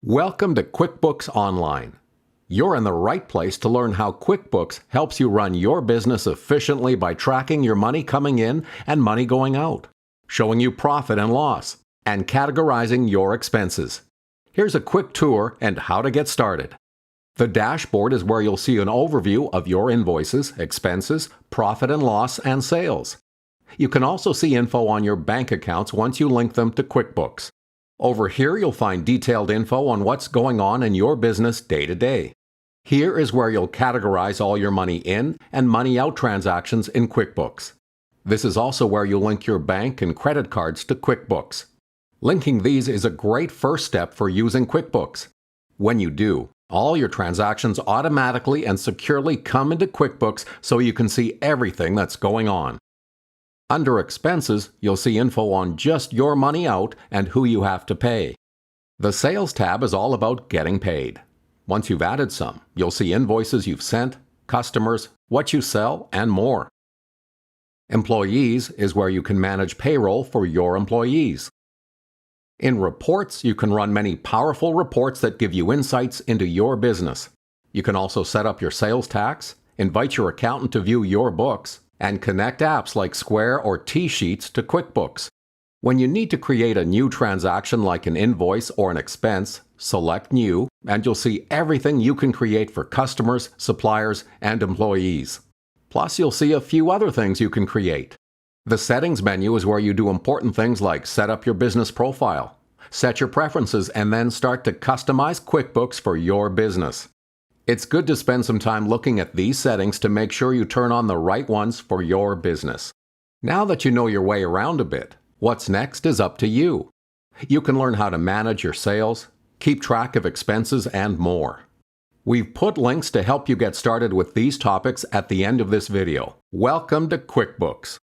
Welcome to QuickBooks Online. You're in the right place to learn how QuickBooks helps you run your business efficiently by tracking your money coming in and money going out, showing you profit and loss, and categorizing your expenses. Here's a quick tour and how to get started. The dashboard is where you'll see an overview of your invoices, expenses, profit and loss, and sales. You can also see info on your bank accounts once you link them to QuickBooks. Over here, you'll find detailed info on what's going on in your business day to day. Here is where you'll categorize all your money in and money out transactions in QuickBooks. This is also where you'll link your bank and credit cards to QuickBooks. Linking these is a great first step for using QuickBooks. When you do, all your transactions automatically and securely come into QuickBooks so you can see everything that's going on. Under Expenses, you'll see info on just your money out and who you have to pay. The Sales tab is all about getting paid. Once you've added some, you'll see invoices you've sent, customers, what you sell, and more. Employees is where you can manage payroll for your employees. In Reports, you can run many powerful reports that give you insights into your business. You can also set up your sales tax, invite your accountant to view your books, and connect apps like Square or T-Sheets to QuickBooks. When you need to create a new transaction like an invoice or an expense, select New, and you'll see everything you can create for customers, suppliers, and employees. Plus, you'll see a few other things you can create. The Settings menu is where you do important things like set up your business profile, set your preferences, and then start to customize QuickBooks for your business. It's good to spend some time looking at these settings to make sure you turn on the right ones for your business. Now that you know your way around a bit, what's next is up to you. You can learn how to manage your sales, keep track of expenses, and more. We've put links to help you get started with these topics at the end of this video. Welcome to QuickBooks.